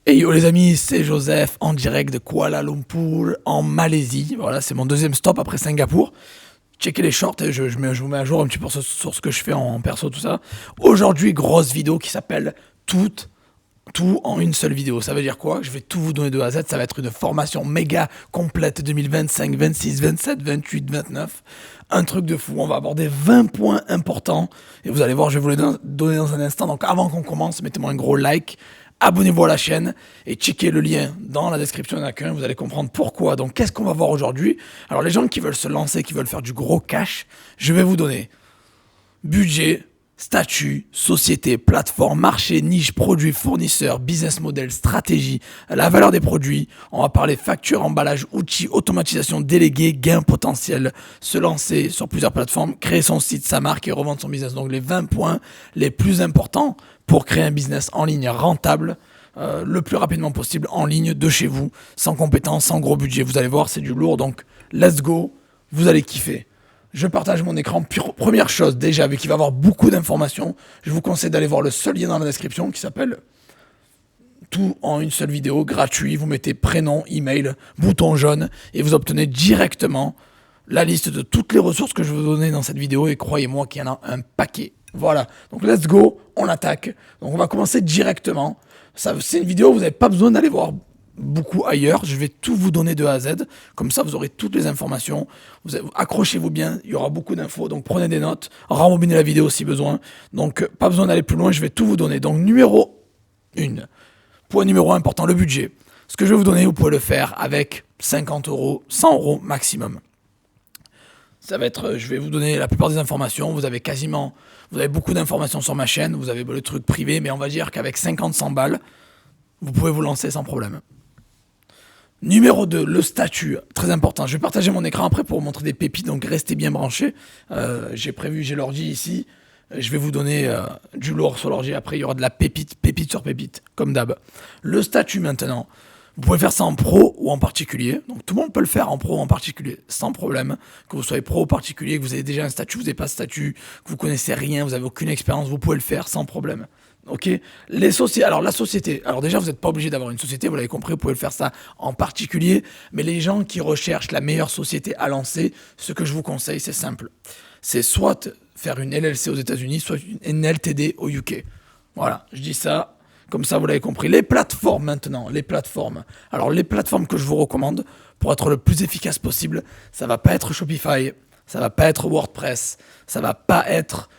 Et yo les amis, c'est Joseph en direct de Kuala Lumpur en Malaisie. Voilà, c'est mon deuxième stop après Singapour. Checkez les shorts, je vous mets à jour un petit peu sur ce que je fais en perso, tout ça. Aujourd'hui, grosse vidéo qui s'appelle tout en une seule vidéo. Ça veut dire quoi? Je vais tout vous donner de A à Z. Ça va être une formation méga complète 2025, 26, 27, 28, 29. Un truc de fou. On va aborder 20 points importants. Et vous allez voir, je vais vous les donner dans un instant. Donc avant qu'on commence, mettez-moi un gros like. Abonnez-vous à la chaîne et checkez le lien dans la description de l'accueil, vous allez comprendre pourquoi. Donc qu'est-ce qu'on va voir aujourd'hui? Alors les gens qui veulent se lancer, qui veulent faire du gros cash, je vais vous donner budget, statut, société, plateforme, marché, niche, produit, fournisseur, business model, stratégie, la valeur des produits. On va parler facture, emballage, outils, automatisation, délégué, gain potentiel, se lancer sur plusieurs plateformes, créer son site, sa marque et revendre son business. Donc les 20 points les plus importants pour créer un business en ligne rentable le plus rapidement possible en ligne de chez vous, sans compétences, sans gros budget. Vous allez voir, c'est du lourd, donc let's go, vous allez kiffer. Je partage mon écran. Première chose, déjà, vu qu'il va y avoir beaucoup d'informations, je vous conseille d'aller voir le seul lien dans la description qui s'appelle tout en une seule vidéo, gratuit. Vous mettez prénom, email, bouton jaune et vous obtenez directement la liste de toutes les ressources que je vais vous donner dans cette vidéo et croyez-moi qu'il y en a un paquet. Voilà, donc let's go, on attaque. Donc on va commencer directement. C'est une vidéo, vous n'avez pas besoin d'aller voir beaucoup ailleurs. Je vais tout vous donner de A à Z. Comme ça, vous aurez toutes les informations. Accrochez-vous bien, il y aura beaucoup d'infos. Donc prenez des notes, rembobinez la vidéo si besoin. Donc pas besoin d'aller plus loin, je vais tout vous donner. Donc numéro 1, point numéro 1 important, le budget. Ce que je vais vous donner, vous pouvez le faire avec 50 euros, 100 euros maximum. Ça va être, je vais vous donner la plupart des informations. Vous avez beaucoup d'informations sur ma chaîne. Vous avez le truc privé, mais on va dire qu'avec 50-100 balles, vous pouvez vous lancer sans problème. Numéro 2, le statut, très important. Je vais partager mon écran après pour vous montrer des pépites, donc restez bien branchés. J'ai l'ordi ici. Je vais vous donner du lourd sur l'ordi. Après, il y aura de la pépite sur pépite, comme d'hab. Le statut maintenant. Vous pouvez faire ça en pro ou en particulier. Donc tout le monde peut le faire en pro ou en particulier, sans problème. Que vous soyez pro ou particulier, que vous avez déjà un statut, vous n'avez pas de statut, que vous connaissez rien, vous n'avez aucune expérience, vous pouvez le faire sans problème. Ok. Alors la société. Alors déjà, vous n'êtes pas obligé d'avoir une société, vous l'avez compris, vous pouvez le faire ça en particulier. Mais les gens qui recherchent la meilleure société à lancer, ce que je vous conseille, c'est simple. C'est soit faire une LLC aux États-Unis, soit une LTD au UK. Voilà, je dis ça. Comme ça, vous l'avez compris. Les plateformes maintenant, les plateformes. Alors, les plateformes que je vous recommande pour être le plus efficace possible, ça va pas être Shopify, ça va pas être WordPress, ça va pas être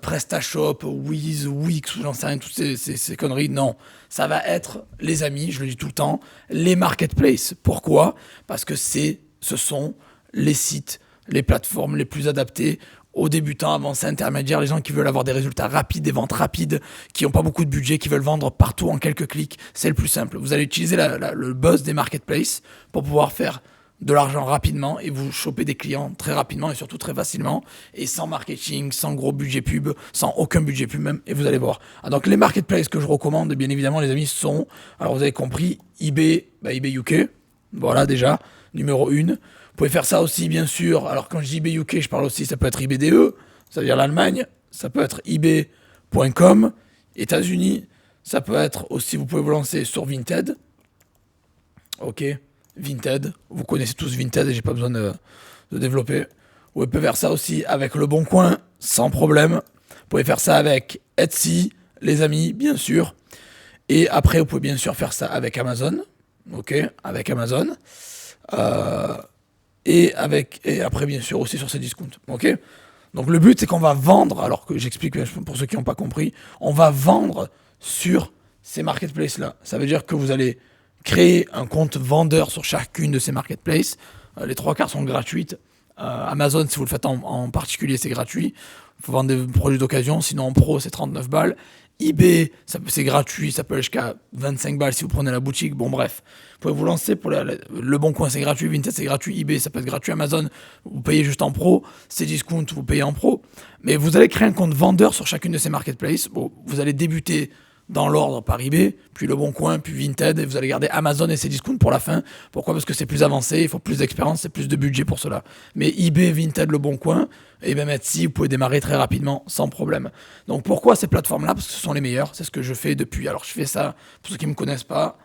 PrestaShop, Wiz, Wix, ou j'en sais rien, toutes ces conneries. Non, ça va être, les amis, je le dis tout le temps, les marketplaces. Pourquoi? Parce que ce sont les sites, les plateformes les plus adaptées aux débutants, avancés, intermédiaires, les gens qui veulent avoir des résultats rapides, des ventes rapides, qui n'ont pas beaucoup de budget, qui veulent vendre partout en quelques clics. C'est le plus simple. Vous allez utiliser le buzz des marketplaces pour pouvoir faire de l'argent rapidement et vous choper des clients très rapidement et surtout très facilement et sans marketing, sans gros budget pub, sans aucun budget pub même, et vous allez voir. Donc les marketplaces que je recommande, bien évidemment les amis, sont, alors vous avez compris, eBay, eBay UK, voilà déjà, numéro 1. Vous pouvez faire ça aussi, bien sûr. Alors, quand je dis eBay UK, je parle aussi, ça peut être eBay.de, c'est-à-dire l'Allemagne. Ça peut être eBay.com, États-Unis. Ça peut être aussi, vous pouvez vous lancer sur Vinted. Ok, Vinted. Vous connaissez tous Vinted et j'ai pas besoin de développer. Vous pouvez faire ça aussi avec Le Bon Coin, sans problème. Vous pouvez faire ça avec Etsy, les amis, bien sûr. Et après, vous pouvez bien sûr faire ça avec Amazon. Ok, avec Amazon. Et après, bien sûr, aussi sur ces discounts. Ok. Donc, le but, c'est qu'on va vendre, alors que j'explique pour ceux qui n'ont pas compris, on va vendre sur ces marketplaces-là. Ça veut dire que vous allez créer un compte vendeur sur chacune de ces marketplaces. Les 3 quarts sont gratuites. Amazon, si vous le faites en particulier, c'est gratuit. Il faut vendre des produits d'occasion. Sinon, en pro, c'est 39 balles. eBay, c'est gratuit, ça peut aller jusqu'à 25 balles si vous prenez la boutique. Bon, bref, vous pouvez vous lancer pour Le Bon Coin, c'est gratuit. Vinted, c'est gratuit. eBay, ça peut être gratuit. Amazon, vous payez juste en pro. Cdiscount, vous payez en pro. Mais vous allez créer un compte vendeur sur chacune de ces marketplaces. Bon, vous allez débuter dans l'ordre par eBay, puis Le Bon Coin, puis Vinted, et vous allez garder Amazon et Cdiscount pour la fin. Pourquoi? Parce que c'est plus avancé, il faut plus d'expérience, c'est plus de budget pour cela. Mais eBay, Vinted, Le Bon Coin, et même Etsy, vous pouvez démarrer très rapidement, sans problème. Donc pourquoi ces plateformes-là? Parce que ce sont les meilleures, c'est ce que je fais depuis. Alors je fais ça, pour ceux qui ne me connaissent pas,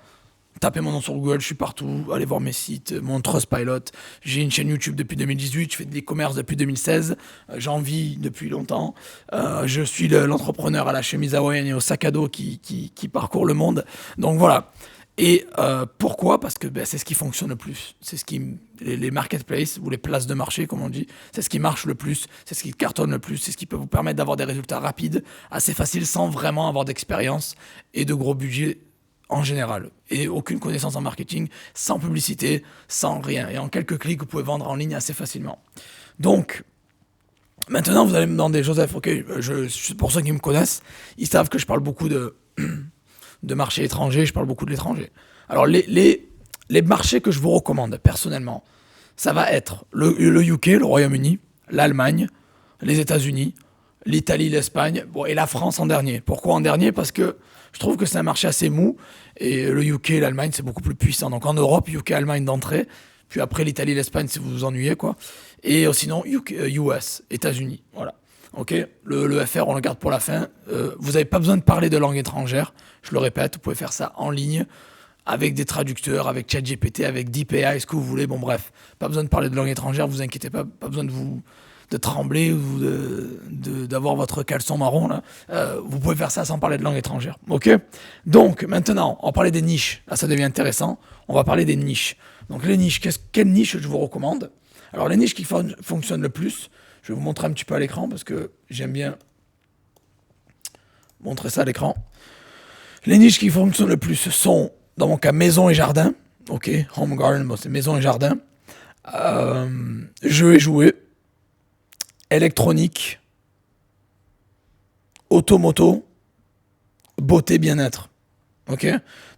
Tapez mon nom sur Google, je suis partout. Allez voir mes sites, mon Trustpilot. J'ai une chaîne YouTube depuis 2018, je fais des commerces depuis 2016. J'en vis depuis longtemps. Je suis l'entrepreneur à la chemise hawaïenne et au sac à dos qui parcourt le monde. Donc voilà. Et pourquoi? Parce que c'est ce qui fonctionne le plus. C'est ce qui les marketplaces ou les places de marché, comme on dit, c'est ce qui marche le plus, c'est ce qui cartonne le plus, c'est ce qui peut vous permettre d'avoir des résultats rapides, assez faciles, sans vraiment avoir d'expérience et de gros budgets en général. Et aucune connaissance en marketing, sans publicité, sans rien. Et en quelques clics, vous pouvez vendre en ligne assez facilement. Donc, maintenant, vous allez me demander, Joseph, ok, pour ceux qui me connaissent, ils savent que je parle beaucoup de marché étranger, je parle beaucoup de l'étranger. Alors, les marchés que je vous recommande, personnellement, ça va être le UK, le Royaume-Uni, l'Allemagne, les États-Unis, l'Italie, l'Espagne, bon, et la France en dernier. Pourquoi en dernier? Parce que je trouve que c'est un marché assez mou, et le UK et l'Allemagne, c'est beaucoup plus puissant. Donc en Europe, UK, Allemagne d'entrée, puis après l'Italie, l'Espagne, si vous vous ennuyez, quoi. Et sinon, US, États-Unis, voilà. Ok, le FR, on le garde pour la fin. Vous n'avez pas besoin de parler de langue étrangère, je le répète, vous pouvez faire ça en ligne, avec des traducteurs, avec ChatGPT, avec DeepAI, ce que vous voulez. Bon, bref, pas besoin de parler de langue étrangère, vous inquiétez pas, pas besoin de trembler ou d'avoir votre caleçon marron là. Vous pouvez faire ça sans parler de langue étrangère. Ok. Donc maintenant, on va parler des niches. Là, ça devient intéressant. On va parler des niches. Donc les niches, quelle niche je vous recommande? Alors les niches qui fonctionnent le plus, je vais vous montrer un petit peu à l'écran parce que j'aime bien montrer ça à l'écran. Les niches qui fonctionnent le plus sont, dans mon cas, maison et jardin. Ok, home garden, bon, c'est maison et jardin. Jeux et jouets. Électronique, automoto, beauté, bien-être. Ok.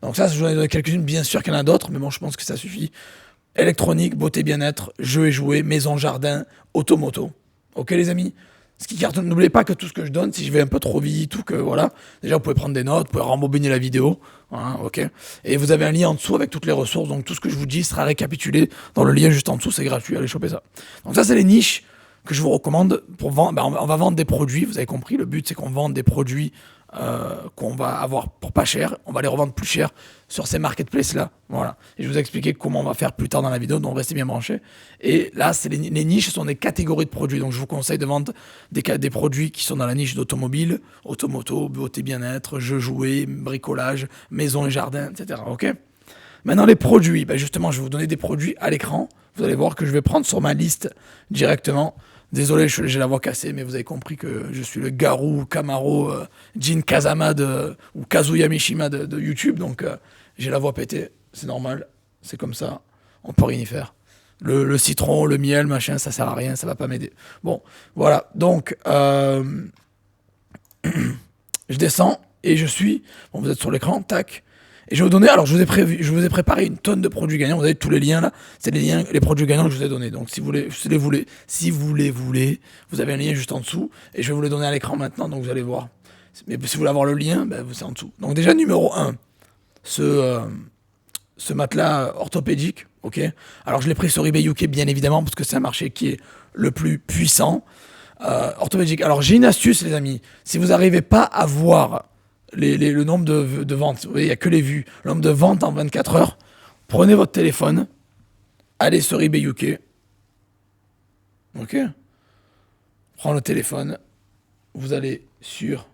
Donc ça, je vous en ai donné quelques-unes. Bien sûr qu'il y en a d'autres, mais bon, je pense que ça suffit. Électronique, beauté, bien-être, jeux et jouets, maison, jardin, automoto. Ok, les amis. Ce qui cartonne, n'oubliez pas que tout ce que je donne, si je vais un peu trop vite ou que voilà, déjà vous pouvez prendre des notes, vous pouvez rembobiner la vidéo, hein, ok. Et vous avez un lien en dessous avec toutes les ressources, donc tout ce que je vous dis sera récapitulé dans le lien juste en dessous, c'est gratuit, allez choper ça. Donc ça, c'est les niches que je vous recommande pour vendre. On va vendre des produits, vous avez compris, le but c'est qu'on vende des produits qu'on va avoir pour pas cher, on va les revendre plus cher sur ces marketplaces là, voilà. Et je vous ai expliqué comment on va faire plus tard dans la vidéo, donc restez bien branchés. Et là, c'est les niches sont des catégories de produits, donc je vous conseille de vendre des produits qui sont dans la niche d'automobile, automoto, beauté, bien-être, jeux, jouets, bricolage, maison et jardin, etc. Ok. Maintenant les produits, justement, je vais vous donner des produits à l'écran. Vous allez voir que je vais prendre sur ma liste directement. Désolé, j'ai la voix cassée, mais vous avez compris que je suis le Garou Camaro Jin Kazama ou Kazuya Mishima de YouTube, donc j'ai la voix pétée, c'est normal, c'est comme ça, on peut rien y faire. Le citron, le miel, machin, ça sert à rien, ça va pas m'aider. Bon, voilà, donc je descends et je suis, bon, vous êtes sur l'écran, tac. Et je vais vous donner, alors je vous ai préparé une tonne de produits gagnants. Vous avez tous les liens là, c'est les produits gagnants que je vous ai donnés. Donc si vous les voulez, vous avez un lien juste en dessous et je vais vous les donner à l'écran maintenant. Donc vous allez voir. Mais si vous voulez avoir le lien, c'est en dessous. Donc déjà numéro 1, ce matelas orthopédique, ok. Alors je l'ai pris sur eBay UK bien évidemment parce que c'est un marché qui est le plus puissant. Orthopédique. Alors j'ai une astuce les amis. Si vous n'arrivez pas à voir le nombre de ventes, vous voyez, il n'y a que les vues, le nombre de ventes en 24 heures, prenez votre téléphone, allez sur eBay UK, ok, prends le téléphone, vous allez sur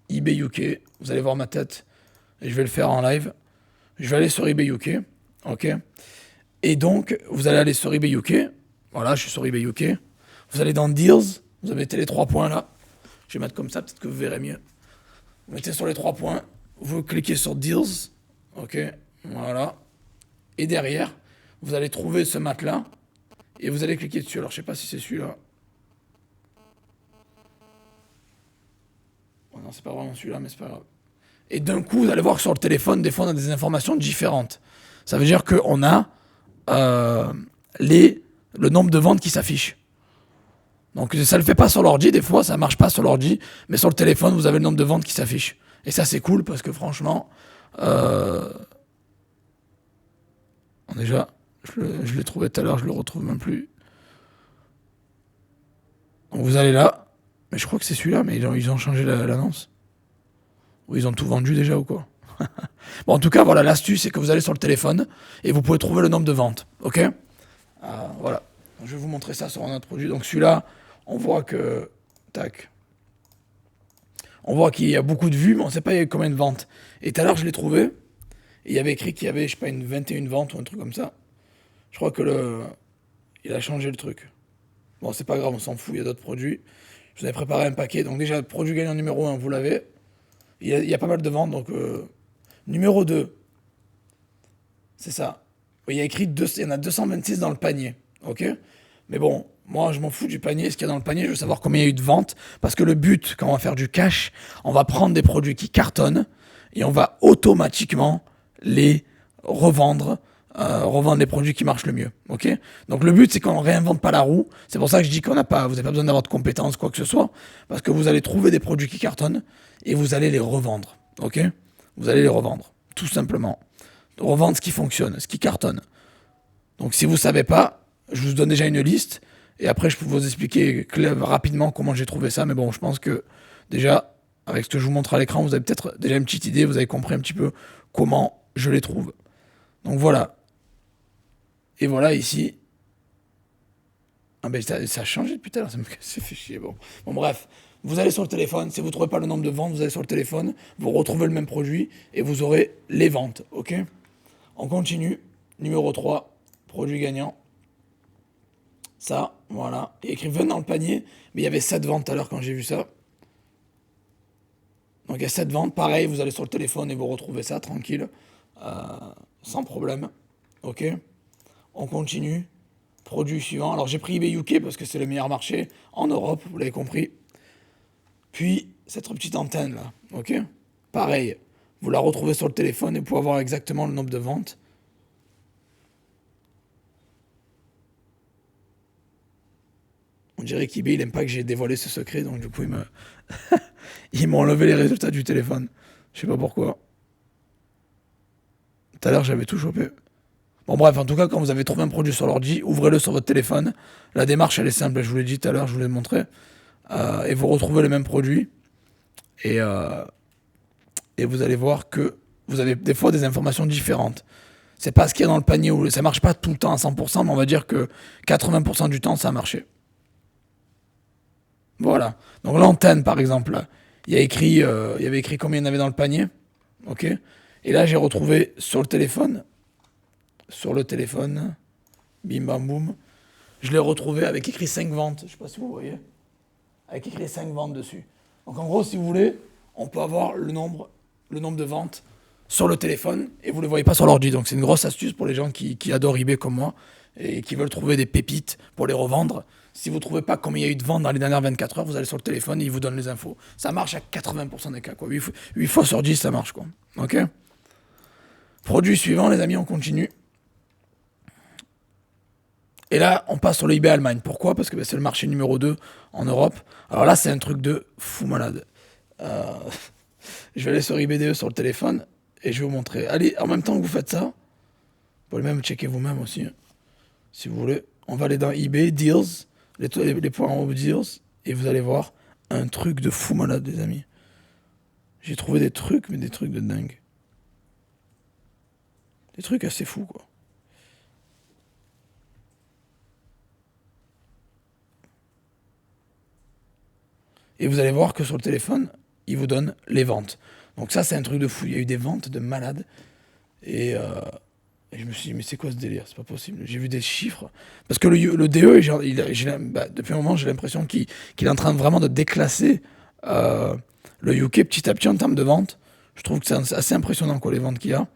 eBay UK, vous allez voir ma tête, et je vais le faire en live, je vais aller sur eBay UK, ok, et donc vous allez aller sur eBay UK, voilà, je suis sur eBay UK, vous allez dans Deals, vous mettez les 3 points là, je vais mettre comme ça, peut-être que vous verrez mieux. Vous mettez sur les 3 points, vous cliquez sur Deals, ok, voilà. Et derrière, vous allez trouver ce matelas et vous allez cliquer dessus. Alors, je sais pas si c'est celui-là. Oh non, c'est pas vraiment celui-là, mais c'est pas grave. Et d'un coup, vous allez voir que sur le téléphone, des fois, on a des informations différentes. Ça veut dire qu'on a le nombre de ventes qui s'affichent. Donc ça ne le fait pas sur l'ordi, des fois ça marche pas sur l'ordi, mais sur le téléphone vous avez le nombre de ventes qui s'affiche. Et ça c'est cool parce que franchement, déjà, je l'ai trouvé tout à l'heure, je le retrouve même plus. Donc vous allez là, mais je crois que c'est celui-là, mais ils ont changé l'annonce. Ou ils ont tout vendu déjà ou quoi. Bon, en tout cas, voilà, l'astuce, c'est que vous allez sur le téléphone et vous pouvez trouver le nombre de ventes. OK? Voilà. Je vais vous montrer ça sur un autre produit. Donc celui-là, on voit que... Tac. On voit qu'il y a beaucoup de vues, mais on ne sait pas il y a combien de ventes. Et tout à l'heure, je l'ai trouvé. Et il y avait écrit qu'il y avait, je sais pas, une 21 ventes ou un truc comme ça. Je crois que il a changé le truc. Bon, c'est pas grave, on s'en fout, il y a d'autres produits. Je vous avais préparé un paquet. Donc déjà, produit gagnant numéro 1, vous l'avez. Il y a pas mal de ventes. Donc numéro 2, c'est ça. Il y a écrit, il y en a 226 dans le panier. OK? Mais bon, moi, je m'en fous du panier. Ce qu'il y a dans le panier, je veux savoir combien il y a eu de ventes. Parce que le but, quand on va faire du cash, on va prendre des produits qui cartonnent et on va automatiquement les revendre. Revendre les produits qui marchent le mieux. OK? Donc le but, c'est qu'on ne réinvente pas la roue. C'est pour ça que je dis vous n'avez pas besoin d'avoir de compétences, quoi que ce soit. Parce que vous allez trouver des produits qui cartonnent et vous allez les revendre. OK? Vous allez les revendre. Tout simplement. Revendre ce qui fonctionne, ce qui cartonne. Donc si vous ne savez pas, je vous donne déjà une liste et après je peux vous expliquer rapidement comment j'ai trouvé ça. Mais bon, je pense que déjà, avec ce que je vous montre à l'écran, vous avez peut-être déjà une petite idée, vous avez compris un petit peu comment je les trouve. Donc voilà. Et voilà ici. Ah ben ça a changé depuis tout à l'heure, ça me fait chier. Bon, bref, vous allez sur le téléphone, si vous ne trouvez pas le nombre de ventes, vous allez sur le téléphone, vous retrouvez le même produit et vous aurez les ventes. OK? On continue. Numéro 3, produit gagnant. Ça, voilà. Il y a écrit 20 dans le panier, mais il y avait 7 ventes tout à l'heure quand j'ai vu ça. Donc il y a 7 ventes. Pareil, vous allez sur le téléphone et vous retrouvez ça tranquille, sans problème. OK? On continue. Produit suivant. Alors j'ai pris eBay UK parce que c'est le meilleur marché en Europe, vous l'avez compris. Puis cette petite antenne là, OK? Pareil, vous la retrouvez sur le téléphone et vous pouvez avoir exactement le nombre de ventes. On dirait qu'eBay il aime pas que j'ai dévoilé ce secret, donc du coup ils m'ont enlevé les résultats du téléphone. Je sais pas pourquoi. Tout à l'heure j'avais tout chopé. Bon bref, en tout cas, quand vous avez trouvé un produit sur l'ordi, ouvrez-le sur votre téléphone. La démarche, elle est simple, je vous l'ai dit tout à l'heure, je vous l'ai montré. Et vous retrouvez le même produit. Et vous allez voir que vous avez des fois des informations différentes. C'est pas ce qu'il y a dans le panier, où ça marche pas tout le temps à 100%, mais on va dire que 80% du temps, ça a marché. Voilà. Donc l'antenne, par exemple, là, il y avait écrit combien il y en avait dans le panier. OK? Et là, j'ai retrouvé sur le téléphone, bim bam boum, je l'ai retrouvé avec écrit 5 ventes, je sais pas si vous voyez, avec écrit 5 ventes dessus. Donc en gros, si vous voulez, on peut avoir le nombre de ventes sur le téléphone et vous ne les voyez pas sur l'ordi. Donc c'est une grosse astuce pour les gens qui adorent eBay comme moi et qui veulent trouver des pépites pour les revendre. Si vous ne trouvez pas combien il y a eu de ventes dans les dernières 24 heures, vous allez sur le téléphone et il vous donne les infos. Ça marche à 80% des cas, quoi. 8 fois sur 10, ça marche, quoi. OK? Produit suivant, les amis, on continue. Et là, on passe sur le eBay Allemagne. Pourquoi? Parce que c'est le marché numéro 2 en Europe. Alors là, c'est un truc de fou malade. Je vais aller sur eBay.de sur le téléphone et je vais vous montrer. Allez, en même temps que vous faites ça, vous pouvez même checker vous-même aussi, hein, si vous voulez. On va aller dans eBay, Deals, les points en haut Deals, et vous allez voir un truc de fou malade, les amis. J'ai trouvé des trucs, mais des trucs de dingue. Des trucs assez fous, quoi. Et vous allez voir que sur le téléphone, il vous donne les ventes. Donc ça, c'est un truc de fou. Il y a eu des ventes de malades. Et je me suis dit, mais c'est quoi ce délire? C'est pas possible. J'ai vu des chiffres. Parce que le DE, depuis un moment, j'ai l'impression qu'il est en train vraiment de déclasser le UK petit à petit en termes de ventes. Je trouve que c'est assez impressionnant, quoi, les ventes qu'il y a.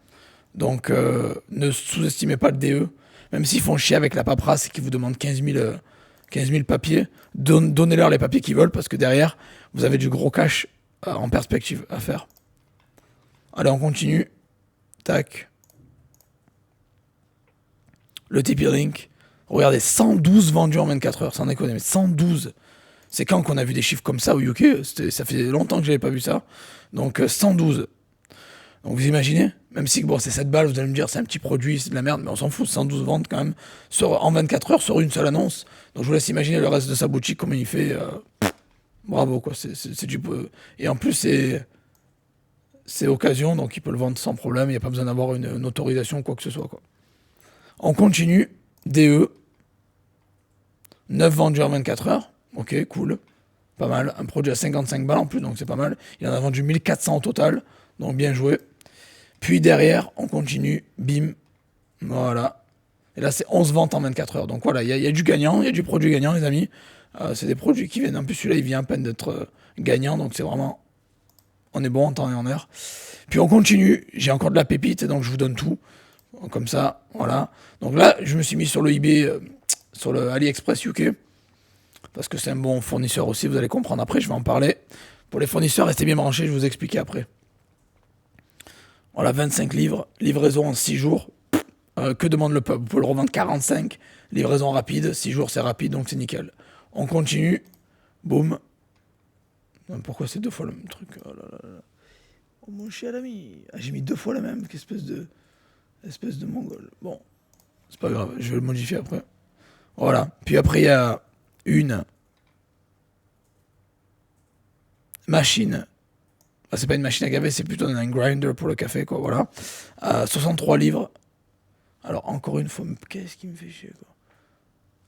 Donc ne sous-estimez pas le DE. Même s'ils font chier avec la paperasse et qu'ils vous demandent 15 000 papiers, donnez-leur les papiers qu'ils veulent parce que derrière, vous avez du gros cash en perspective à faire. Allez, on continue. Tac. Le Tipeee Link. Regardez, 112 vendus en 24 heures, sans déconner, mais 112. C'est quand qu'on a vu des chiffres comme ça au UK? Ça fait longtemps que j'avais pas vu ça. Donc 112. Donc vous imaginez? Même si bon, c'est 7 balles, vous allez me dire c'est un petit produit, c'est de la merde, mais on s'en fout, 112 ventes quand même, en 24 heures sur une seule annonce. Donc je vous laisse imaginer le reste de sa boutique, comment il fait. Bravo, quoi. C'est du. Et en plus, c'est occasion, donc il peut le vendre sans problème, il n'y a pas besoin d'avoir une autorisation ou quoi que ce soit, quoi. On continue, DE, 9 vendus en 24 heures, ok, cool, pas mal, un produit à 55 balles en plus, donc c'est pas mal, il en a vendu 1400 au total, donc bien joué. Puis derrière, on continue, bim, voilà, et là c'est 11 ventes en 24 heures, donc voilà, il y a du gagnant, il y a du produit gagnant les amis, c'est des produits qui viennent, en plus celui-là il vient à peine d'être gagnant, donc c'est vraiment, on est bon en temps et en heure. Puis on continue, j'ai encore de la pépite, donc je vous donne tout, comme ça, voilà. Donc là, je me suis mis sur le eBay, sur le AliExpress UK, parce que c'est un bon fournisseur aussi, vous allez comprendre après, je vais en parler. Pour les fournisseurs, restez bien branchés, je vais vous expliquer après. Voilà, 25 livres, livraison en 6 jours. Que demande le peuple? Vous pouvez le revendre 45, livraison rapide, 6 jours c'est rapide, donc c'est nickel. On continue, boum. Pourquoi c'est 2 fois le même truc? Oh là là là. Oh mon cher ami, j'ai mis 2 fois le même, qu'espèce de mongol. Bon, c'est pas grave, je vais le modifier après. Voilà, puis après il y a une machine. C'est pas une machine à café, c'est plutôt un grinder pour le café, quoi, voilà. 63 livres. Alors, encore une fois, qu'est-ce qui me fait chier, quoi?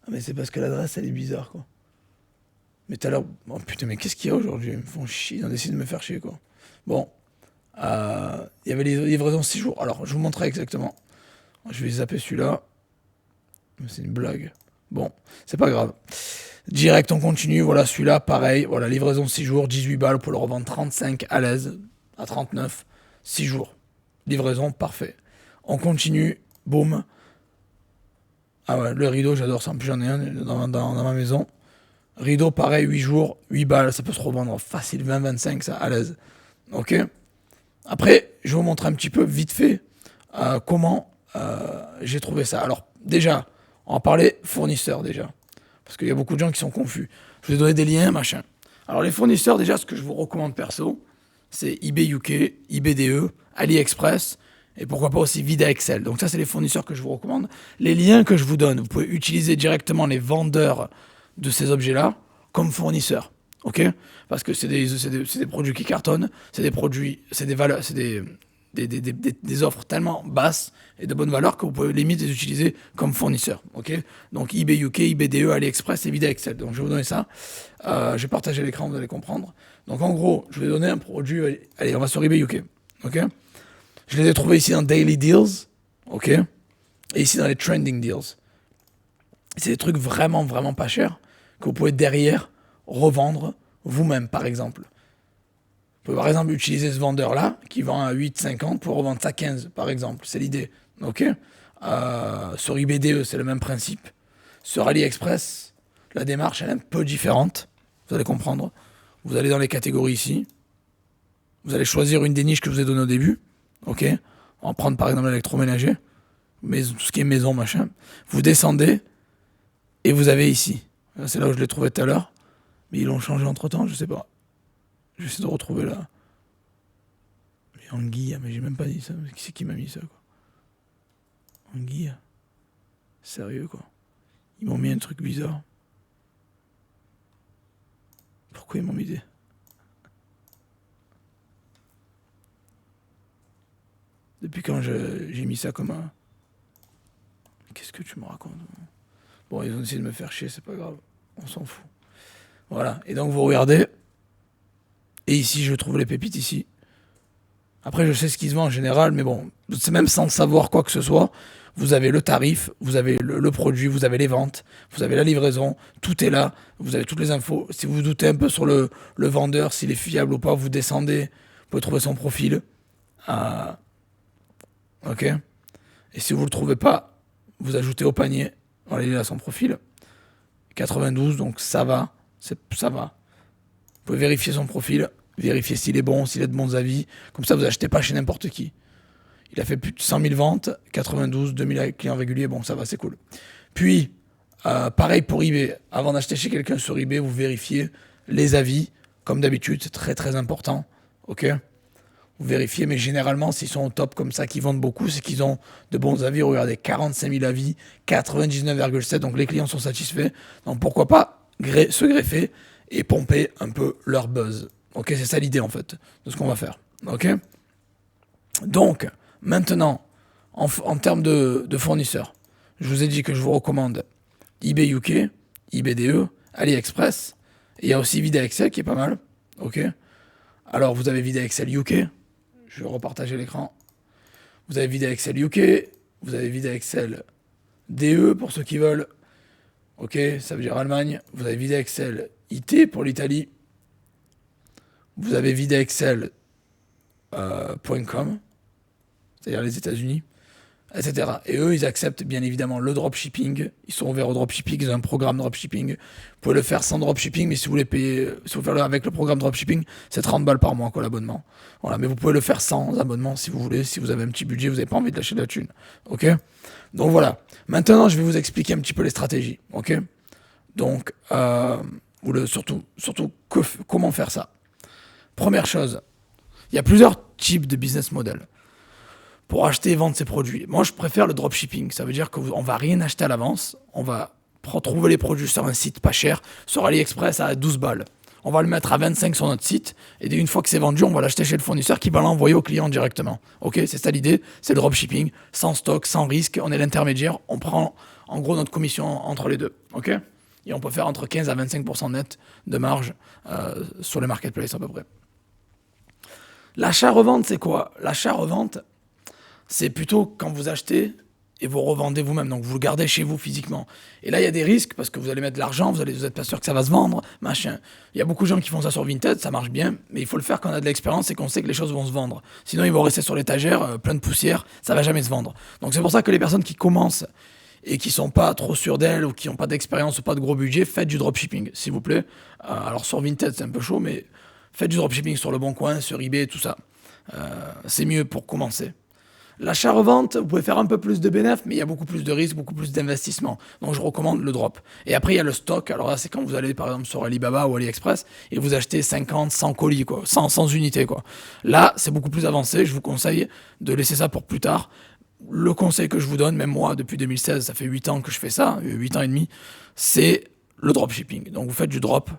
Ah, mais c'est parce que l'adresse, elle est bizarre, quoi. Mais tout à l'heure, oh putain, mais qu'est-ce qu'il y a aujourd'hui? Ils me font chier, ils ont décidé de me faire chier, quoi. Bon, il y avait les livraisons 6 jours. Alors, je vous montrerai exactement. Je vais zapper celui-là. C'est une blague. Bon, c'est pas grave. Direct, on continue. Voilà, celui-là, pareil. Voilà, livraison 6 jours, 18 balles pour le revendre 35 à l'aise, à 39. 6 jours. Livraison, parfait. On continue. Boum. Ah ouais, le rideau, j'adore ça. En plus, j'en ai un dans ma maison. Rideau, pareil, 8 jours, 8 balles. Ça peut se revendre facile, 20-25, ça, à l'aise. Ok. Après, je vais vous montrer un petit peu, vite fait, comment j'ai trouvé ça. Alors, déjà, on va parler fournisseurs, déjà. Parce qu'il y a beaucoup de gens qui sont confus. Je vous ai donné des liens, machin. Alors, les fournisseurs, déjà, ce que je vous recommande perso, c'est eBay UK, eBay DE, AliExpress, et pourquoi pas aussi Vida Excel. Donc ça, c'est les fournisseurs que je vous recommande. Les liens que je vous donne, vous pouvez utiliser directement les vendeurs de ces objets-là comme fournisseurs. Ok? Parce que c'est des produits qui cartonnent, c'est des produits, c'est des valeurs, c'est des offres tellement basses et de bonne valeur que vous pouvez limite les utiliser comme fournisseurs. Ok? Donc eBay UK, eBay DE, AliExpress et Vida Excel. Donc je vais vous donner ça. Je vais partager l'écran, vous allez comprendre. Donc en gros, je vais donner un produit. Allez, on va sur eBay UK. Ok? Je les ai trouvés ici dans Daily Deals, ok, et ici dans les Trending Deals. C'est des trucs vraiment, vraiment pas chers que vous pouvez derrière revendre vous-même, par exemple. Vous pouvez par exemple utiliser ce vendeur-là qui vend à 8,50 pour revendre ça à 15, par exemple. C'est l'idée, ok. Sur eBay DE, c'est le même principe. Sur AliExpress, la démarche elle est un peu différente. Vous allez comprendre. Vous allez dans les catégories ici. Vous allez choisir une des niches que je vous ai données au début. Ok, on va prendre par exemple l'électroménager, mais tout ce qui est maison, machin. Vous descendez et vous avez ici. C'est là où je l'ai trouvé tout à l'heure, mais ils l'ont changé entre temps, je sais pas. J'essaie de retrouver là. Mais anguille, mais j'ai même pas dit ça. Qui c'est qui m'a mis ça, quoi? Anguille. Sérieux, quoi. Ils m'ont mis un truc bizarre. Pourquoi ils m'ont mis des. Depuis quand j'ai mis ça comme un... Qu'est-ce que tu me racontes? Bon, ils ont essayé de me faire chier, c'est pas grave. On s'en fout. Voilà. Et donc, vous regardez. Et ici, je trouve les pépites ici. Après, je sais ce qui se vend en général, mais bon, c'est même sans savoir quoi que ce soit. Vous avez le tarif, vous avez le produit, vous avez les ventes, vous avez la livraison. Tout est là. Vous avez toutes les infos. Si vous vous doutez un peu sur le vendeur, s'il est fiable ou pas, vous descendez. Vous pouvez trouver son profil. Ok. Et si vous le trouvez pas, vous ajoutez au panier. Voilà, il est là son profil. 92, donc ça va. Ça va. Vous pouvez vérifier son profil, vérifier s'il est bon, s'il a de bons avis. Comme ça, vous achetez pas chez n'importe qui. Il a fait plus de 100 000 ventes, 92, 2000 clients réguliers. Bon, ça va, c'est cool. Puis, pareil pour eBay. Avant d'acheter chez quelqu'un sur eBay, vous vérifiez les avis. Comme d'habitude, c'est très très important. Ok. Vous vérifiez, mais généralement, s'ils sont au top comme ça, qu'ils vendent beaucoup, c'est qu'ils ont de bons avis. Regardez, 45 000 avis, 99,7, donc les clients sont satisfaits. Donc pourquoi pas se greffer et pomper un peu leur buzz. Ok, c'est ça l'idée en fait, de ce qu'on va faire. Ok. Donc, maintenant, en termes de fournisseurs, je vous ai dit que je vous recommande eBay UK, eBay DE, AliExpress. Et il y a aussi VidaExcel qui est pas mal. Ok. Alors, vous avez VidaExcel UK. Je vais repartager l'écran. Vous avez VidaExcel UK. Vous avez VidaExcel DE pour ceux qui veulent. Ok, ça veut dire Allemagne. Vous avez VidaExcel IT pour l'Italie. Vous avez VidaExcel .com, c'est-à-dire les États-Unis, etc. Et eux, ils acceptent bien évidemment le dropshipping. Ils sont ouverts au dropshipping. Ils ont un programme dropshipping. Vous pouvez le faire sans dropshipping, mais si vous voulez payer, si vous voulez faire avec le programme dropshipping, c'est 30 balles par mois, quoi, l'abonnement. Voilà, mais vous pouvez le faire sans abonnement si vous voulez. Si vous avez un petit budget, vous n'avez pas envie de lâcher de la thune. Ok. Donc voilà. Maintenant, je vais vous expliquer un petit peu les stratégies. Ok. Donc, surtout comment faire ça. Première chose, il y a plusieurs types de business model pour acheter et vendre ces produits. Moi, je préfère le dropshipping. Ça veut dire qu'on va rien acheter à l'avance. On va trouver les produits sur un site pas cher, sur AliExpress à 12 balles. On va le mettre à 25 sur notre site. Et une fois que c'est vendu, on va l'acheter chez le fournisseur qui va l'envoyer au client directement. Ok, c'est ça l'idée. C'est le dropshipping. Sans stock, sans risque. On est l'intermédiaire. On prend en gros notre commission entre les deux. Ok. Et on peut faire entre 15 à 25% net de marge sur les marketplaces à peu près. L'achat-revente, c'est quoi? L'achat-revente, c'est plutôt quand vous achetez et vous revendez vous-même. Donc vous le gardez chez vous physiquement. Et là, il y a des risques parce que vous allez mettre de l'argent, vous n'êtes pas sûr que ça va se vendre, machin. Il y a beaucoup de gens qui font ça sur Vinted, ça marche bien, mais il faut le faire quand on a de l'expérience et qu'on sait que les choses vont se vendre. Sinon, ils vont rester sur l'étagère, plein de poussière, ça va jamais se vendre. Donc c'est pour ça que les personnes qui commencent et qui sont pas trop sûres d'elles ou qui n'ont pas d'expérience ou pas de gros budget, faites du dropshipping, s'il vous plaît. Alors sur Vinted, c'est un peu chaud, mais faites du dropshipping sur Le Bon Coin, sur eBay, tout ça. C'est mieux pour commencer. L'achat-revente, vous pouvez faire un peu plus de bénéfices, mais il y a beaucoup plus de risques, beaucoup plus d'investissement. Donc je recommande le drop. Et après, il y a le stock. Alors là, c'est quand vous allez par exemple sur Alibaba ou AliExpress et vous achetez 50, 100 colis, quoi, 100 unités, quoi. Là, c'est beaucoup plus avancé. Je vous conseille de laisser ça pour plus tard. Le conseil que je vous donne, même moi, depuis 2016, ça fait 8 ans que je fais ça, 8 ans et demi, c'est le dropshipping. Donc vous faites du drop,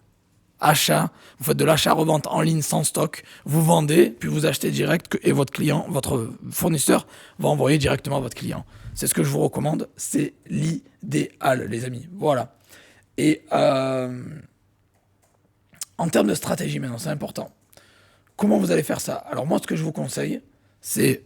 achat, vous faites de l'achat-revente en ligne sans stock, vous vendez, puis vous achetez direct et votre client, votre fournisseur va envoyer directement à votre client. C'est ce que je vous recommande, c'est l'idéal, les amis. Voilà. Et en termes de stratégie maintenant, c'est important. Comment vous allez faire ça? Alors moi, ce que je vous conseille, c'est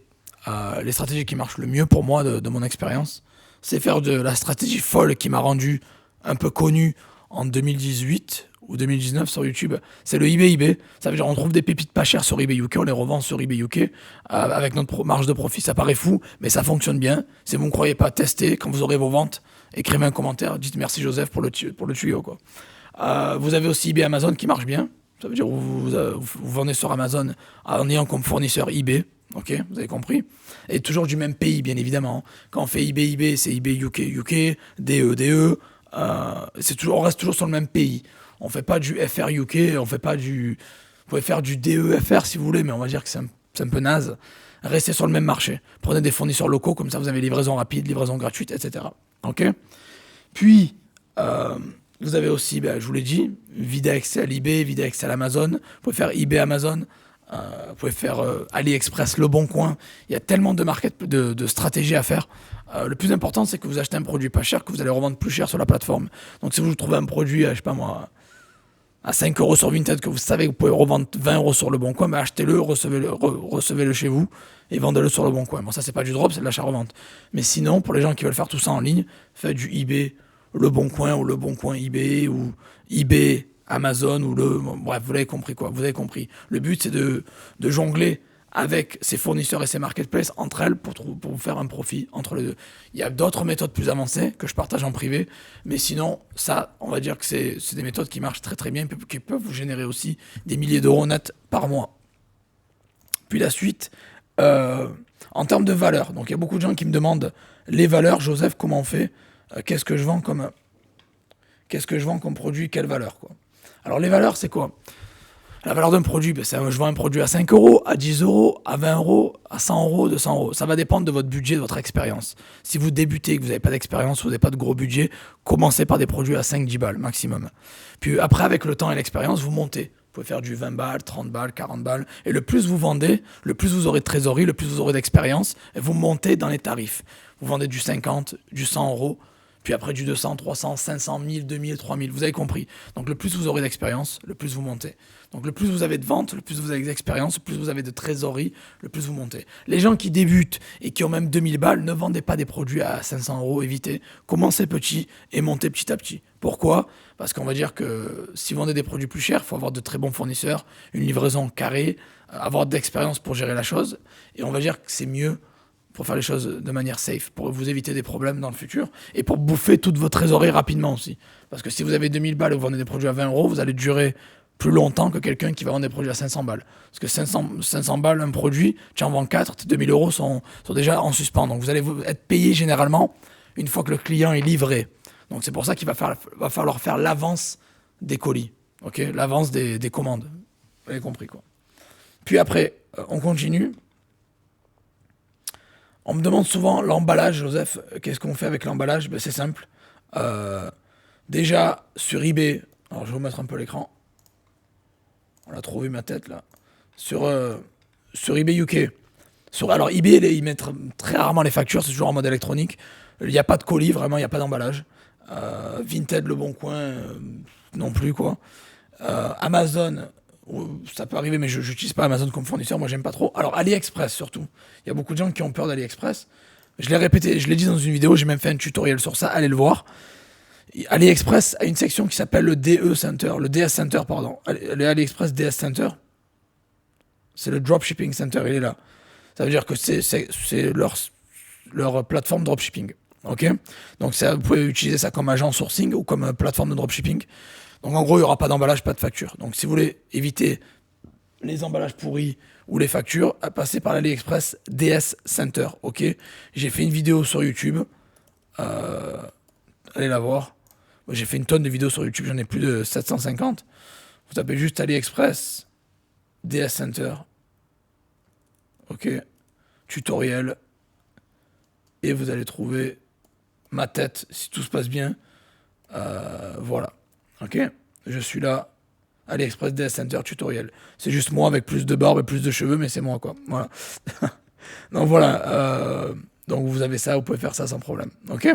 les stratégies qui marchent le mieux pour moi de mon expérience, c'est faire de la stratégie folle qui m'a rendu un peu connu en 2018 ou 2019 sur YouTube, c'est le eBay. Ça veut dire on trouve des pépites pas chères sur eBay UK, on les revend sur eBay UK avec notre marge de profit. Ça paraît fou, mais ça fonctionne bien. Si vous ne croyez pas, testez. Quand vous aurez vos ventes, écrivez un commentaire, dites merci Joseph pour le tuyau, quoi. Vous avez aussi eBay Amazon qui marche bien. Ça veut dire vous vendez sur Amazon en ayant comme fournisseur eBay. Ok, vous avez compris. Et toujours du même pays, bien évidemment. Quand on fait eBay, c'est eBay UK, DE. On reste toujours sur le même pays. On fait pas du FR UK, on fait pas du... Vous pouvez faire du DEFR si vous voulez, mais on va dire que c'est un peu naze. Restez sur le même marché. Prenez des fournisseurs locaux, comme ça vous avez livraison rapide, livraison gratuite, etc. Ok. Puis, vous avez aussi, je vous l'ai dit, VidaExcel eBay, VidaExcel Amazon. Vous pouvez faire eBay Amazon. Vous pouvez faire AliExpress, Le Bon Coin. Il y a tellement de stratégies à faire. Le plus important, c'est que vous achetez un produit pas cher, que vous allez revendre plus cher sur la plateforme. Donc si vous trouvez un produit, je sais pas moi, à 5 euros sur Vinted, que vous savez que vous pouvez revendre 20 euros sur Le Bon Coin, achetez-le, recevez-le chez vous et vendez-le sur Le Bon Coin. Bon, ça, c'est pas du drop, c'est de l'achat-revente. Mais sinon, pour les gens qui veulent faire tout ça en ligne, faites du eBay, Le Bon Coin ou Le Bon Coin eBay ou eBay Amazon bref, vous l'avez compris, quoi. Vous avez compris. Le but, c'est de jongler avec ses fournisseurs et ses marketplaces entre elles pour vous faire un profit entre les deux. Il y a d'autres méthodes plus avancées que je partage en privé, mais sinon, ça, on va dire que c'est des méthodes qui marchent très très bien, qui peuvent vous générer aussi des milliers d'euros net par mois. Puis la suite, en termes de valeur. Donc il y a beaucoup de gens qui me demandent les valeurs. Joseph, comment on fait? Qu'est-ce que je vends comme produit? Quelle valeur, quoi? Alors les valeurs, c'est quoi? La valeur d'un produit, je vends un produit à 5 euros, à 10 euros, à 20 euros, à 100 euros, 200 euros. Ça va dépendre de votre budget, de votre expérience. Si vous débutez et que vous n'avez pas d'expérience, vous n'avez pas de gros budget, commencez par des produits à 5-10 balles maximum. Puis après, avec le temps et l'expérience, vous montez. pouvez faire du 20 balles, 30 balles, 40 balles. Et le plus vous vendez, le plus vous aurez de trésorerie, le plus vous aurez d'expérience. Et vous montez dans les tarifs. Vous vendez du 50, du 100 euros, puis après du 200, 300, 500, 1000, 2000, 3000. Vous avez compris. Donc le plus vous aurez d'expérience, le plus vous montez. Donc le plus vous avez de ventes, le plus vous avez d'expérience, le plus vous avez de trésorerie, le plus vous montez. Les gens qui débutent et qui ont même 2000 balles, ne vendez pas des produits à 500 euros, évitez. Commencez petit et montez petit à petit. Pourquoi ? Parce qu'on va dire que si vous vendez des produits plus chers, il faut avoir de très bons fournisseurs, une livraison carrée, avoir de l'expérience pour gérer la chose. Et on va dire que c'est mieux pour faire les choses de manière safe, pour vous éviter des problèmes dans le futur et pour bouffer toute votre trésorerie rapidement aussi. Parce que si vous avez 2000 balles et vous vendez des produits à 20 euros, vous allez durer plus longtemps que quelqu'un qui va vendre des produits à 500 balles. Parce que 500 balles, un produit, tu en vends 4, tes 2000 euros sont déjà en suspens. Donc vous allez être payé généralement une fois que le client est livré. Donc c'est pour ça qu'il va falloir faire l'avance des colis, okay, l'avance des commandes. Vous avez compris quoi. Puis après, on continue. On me demande souvent l'emballage, Joseph. Qu'est-ce qu'on fait avec l'emballage ? Ben, c'est simple. Déjà, sur eBay, alors je vais vous mettre un peu l'écran. On a trouvé ma tête là. Sur eBay UK. Alors eBay, ils mettent très rarement les factures, c'est toujours en mode électronique. Il n'y a pas de colis, vraiment, il n'y a pas d'emballage. Vinted, Le Bon Coin, non plus quoi. Amazon, ça peut arriver, mais je n'utilise pas Amazon comme fournisseur, moi j'aime pas trop. Alors AliExpress surtout. Il y a beaucoup de gens qui ont peur d'AliExpress. Je l'ai répété, je l'ai dit dans une vidéo, j'ai même fait un tutoriel sur ça, allez le voir. AliExpress a une section qui s'appelle le DS Center, pardon. Le AliExpress DS Center, c'est le Dropshipping Center, il est là. Ça veut dire que c'est leur plateforme dropshipping. Ok ? Donc vous pouvez utiliser ça comme agent sourcing ou comme plateforme de dropshipping. Donc en gros, il n'y aura pas d'emballage, pas de facture. Donc si vous voulez éviter les emballages pourris ou les factures, passez par l'AliExpress DS Center. Ok ? J'ai fait une vidéo sur YouTube. Allez la voir. J'ai fait une tonne de vidéos sur YouTube, j'en ai plus de 750. Vous tapez juste AliExpress DS Center. Ok ? Tutoriel. Et vous allez trouver ma tête, si tout se passe bien. Voilà. Ok ? Je suis là. AliExpress DS Center tutoriel. C'est juste moi avec plus de barbe et plus de cheveux, mais c'est moi, quoi. Voilà. Donc voilà. Donc vous avez ça, vous pouvez faire ça sans problème. Ok ?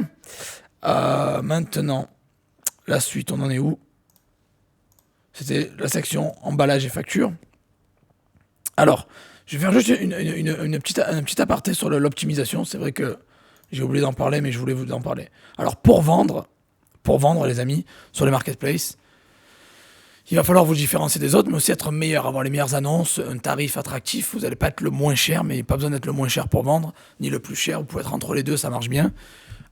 Maintenant, la suite, on en est où ? C'était la section emballage et facture. Alors, je vais faire juste un petit aparté sur l'optimisation. C'est vrai que j'ai oublié d'en parler, mais je voulais vous en parler. Alors, pour vendre, les amis, sur les marketplaces, il va falloir vous différencier des autres, mais aussi être meilleur, avoir les meilleures annonces, un tarif attractif. Vous n'allez pas être le moins cher, mais pas besoin d'être le moins cher pour vendre, ni le plus cher. Vous pouvez être entre les deux, ça marche bien.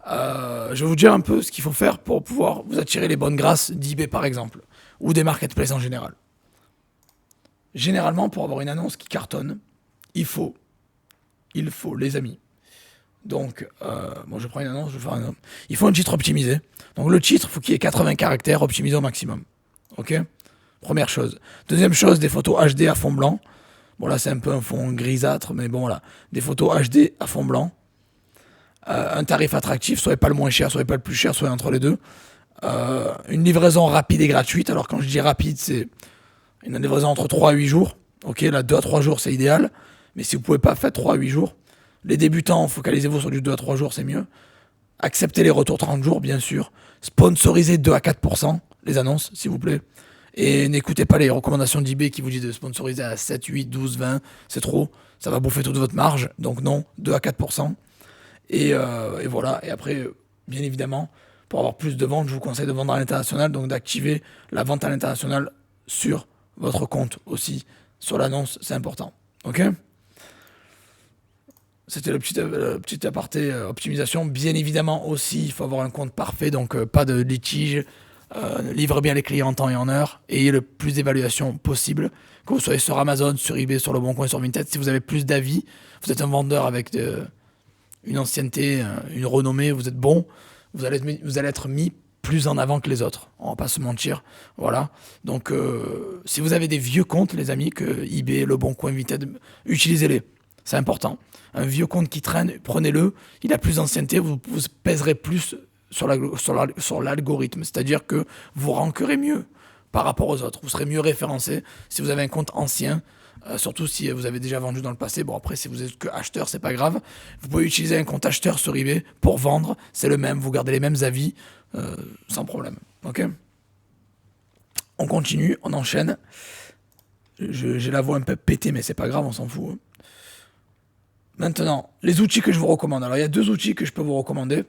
Je vais vous dire un peu ce qu'il faut faire pour pouvoir vous attirer les bonnes grâces d'eBay, par exemple, ou des marketplaces en général. Généralement, pour avoir une annonce qui cartonne, il faut, les amis. Donc, je prends une annonce, il faut un titre optimisé. Donc, le titre, il faut qu'il y ait 80 caractères optimisés au maximum. Ok ? Première chose. Deuxième chose, des photos HD à fond blanc. Bon, là, c'est un peu un fond grisâtre, mais bon, voilà. Des photos HD à fond blanc. Un tarif attractif, soyez pas le moins cher, soyez pas le plus cher, soyez entre les deux. Une livraison rapide et gratuite. Alors, quand je dis rapide, c'est une livraison entre 3 à 8 jours. Ok, là, 2 à 3 jours, c'est idéal. Mais si vous pouvez pas, faites 3 à 8 jours. Les débutants, focalisez-vous sur du 2 à 3 jours, c'est mieux. Acceptez les retours 30 jours, bien sûr. Sponsorisez 2 à 4% les annonces, s'il vous plaît. Et n'écoutez pas les recommandations d'eBay qui vous disent de sponsoriser à 7, 8, 12, 20. C'est trop. Ça va bouffer toute votre marge. Donc non, 2 à 4%. Et voilà. Et après, bien évidemment, pour avoir plus de ventes, je vous conseille de vendre à l'international. Donc d'activer la vente à l'international sur votre compte aussi. Sur l'annonce, c'est important. Ok ? C'était le petit aparté optimisation. Bien évidemment aussi, il faut avoir un compte parfait, donc pas de litige. Livre bien les clients en temps et en heure. Ayez le plus d'évaluation possible. Que vous soyez sur Amazon, sur eBay, sur Le Bon Coin, sur Vinted. Si vous avez plus d'avis, vous êtes un vendeur avec une ancienneté, une renommée, vous êtes bon, vous allez être mis plus en avant que les autres. On va pas se mentir. Voilà. Donc, si vous avez des vieux comptes, les amis, que eBay, Le Bon Coin, Vinted, utilisez-les. C'est important. Un vieux compte qui traîne, prenez-le. Il a plus d'ancienneté, vous pèserez plus sur l'algorithme. C'est-à-dire que vous rankerez mieux par rapport aux autres. Vous serez mieux référencé si vous avez un compte ancien, surtout si vous avez déjà vendu dans le passé. Bon, après, si vous êtes que acheteur, c'est pas grave. Vous pouvez utiliser un compte acheteur sur eBay pour vendre, c'est le même, vous gardez les mêmes avis sans problème. Ok ? On continue, on enchaîne. J'ai la voix un peu pétée, mais c'est pas grave, on s'en fout. Hein. Maintenant, les outils que je vous recommande. Alors, il y a 2 outils que je peux vous recommander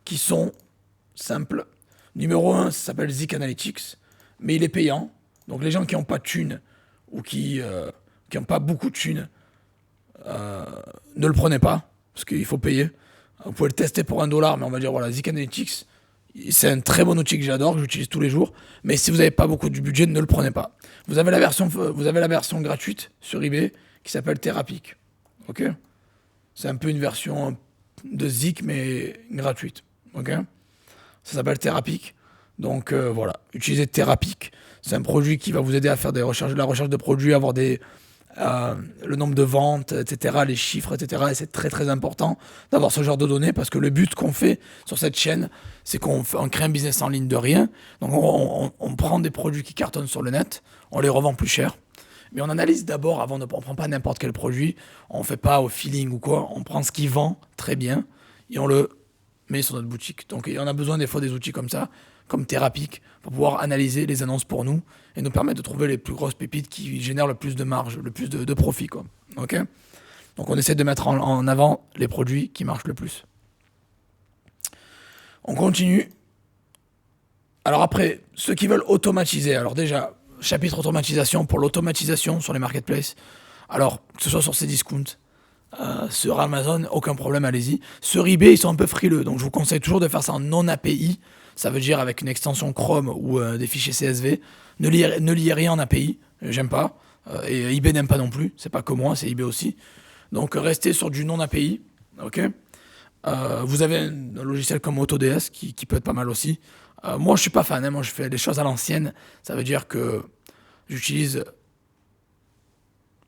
qui sont simples. Numéro 1, ça s'appelle Zik Analytics, mais il est payant. Donc, les gens qui n'ont pas de thunes ou qui n'ont pas beaucoup de thunes, ne le prenez pas, parce qu'il faut payer. Vous pouvez le tester pour $1, mais on va dire, voilà, Zik Analytics, c'est un très bon outil que j'adore, que j'utilise tous les jours. Mais si vous n'avez pas beaucoup de budget, ne le prenez pas. Vous avez la version gratuite sur eBay qui s'appelle Therapic. Ok ? C'est un peu une version de Zik, mais gratuite. Ok ? Ça s'appelle Therapic. Donc voilà, utilisez Therapic. C'est un produit qui va vous aider à faire la recherche de produits, avoir le nombre de ventes, etc., les chiffres, etc. Et c'est très très important d'avoir ce genre de données parce que le but qu'on fait sur cette chaîne, c'est qu'on crée un business en ligne de rien. Donc on prend des produits qui cartonnent sur le net, on les revend plus cher. Mais on analyse d'abord, on ne prend pas n'importe quel produit, on ne fait pas au feeling ou quoi, on prend ce qui vend très bien et on le met sur notre boutique. Donc on a besoin des fois des outils comme ça, comme Therapic, pour pouvoir analyser les annonces pour nous et nous permettre de trouver les plus grosses pépites qui génèrent le plus de marge, le plus de profit, quoi. Ok ? Donc on essaie de mettre en avant les produits qui marchent le plus. On continue. Alors après, ceux qui veulent automatiser, alors déjà, chapitre automatisation pour l'automatisation sur les marketplaces. Alors, que ce soit sur Cdiscount, sur Amazon, aucun problème, allez-y. Sur eBay, ils sont un peu frileux, donc je vous conseille toujours de faire ça en non-API. Ça veut dire avec une extension Chrome ou des fichiers CSV. Ne liez rien en API, j'aime pas. Et eBay n'aime pas non plus, c'est pas que moi, c'est eBay aussi. Donc restez sur du non-API, ok ? Vous avez un logiciel comme AutoDS qui peut être pas mal aussi. Moi, je suis pas fan, hein. Moi, je fais des choses à l'ancienne. Ça veut dire que j'utilise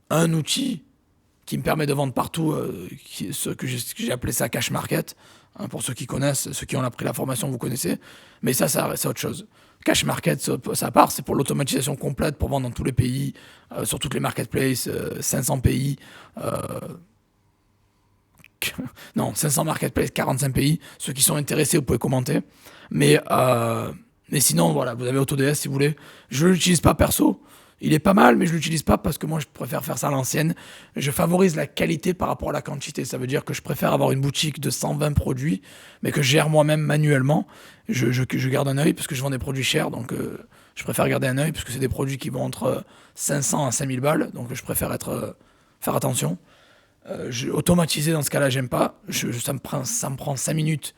un outil qui me permet de vendre partout, ce que j'ai appelé ça Cash Market. Hein, pour ceux qui connaissent, ceux qui ont pris la formation, vous connaissez. Mais ça c'est autre chose. Cash Market, ça part, c'est pour l'automatisation complète, pour vendre dans tous les pays, sur toutes les marketplaces, 500 pays. Non, 500 marketplaces, 45 pays. Ceux qui sont intéressés, vous pouvez commenter. Mais sinon, voilà, vous avez AutoDS si vous voulez. Je ne l'utilise pas perso. Il est pas mal, mais je ne l'utilise pas parce que moi, je préfère faire ça à l'ancienne. Je favorise la qualité par rapport à la quantité. Ça veut dire que je préfère avoir une boutique de 120 produits, mais que je gère moi-même manuellement. Je garde un œil parce que je vends des produits chers, donc je préfère garder un œil parce que c'est des produits qui vont entre 500 à 5000 balles, donc je préfère faire attention. Automatiser dans ce cas-là, j'aime pas. Ça me prend 5 minutes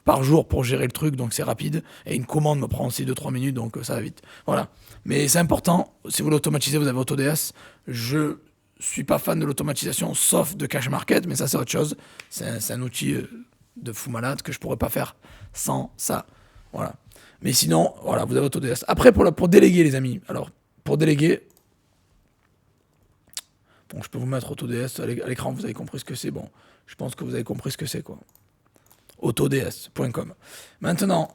par jour pour gérer le truc, donc c'est rapide. Et une commande me prend aussi 2-3 minutes, donc ça va vite. Voilà. Mais c'est important, si vous l'automatisez, vous avez AutoDS. Je suis pas fan de l'automatisation, sauf de Cash Market, mais ça c'est autre chose. C'est un outil de fou malade que je pourrais pas faire sans ça. Voilà. Mais sinon, voilà, vous avez AutoDS. Après, pour déléguer, les amis. Alors, pour déléguer, bon, je peux vous mettre AutoDS à l'écran, vous avez compris ce que c'est. Bon, je pense que vous avez compris ce que c'est, quoi. autods.com. Maintenant,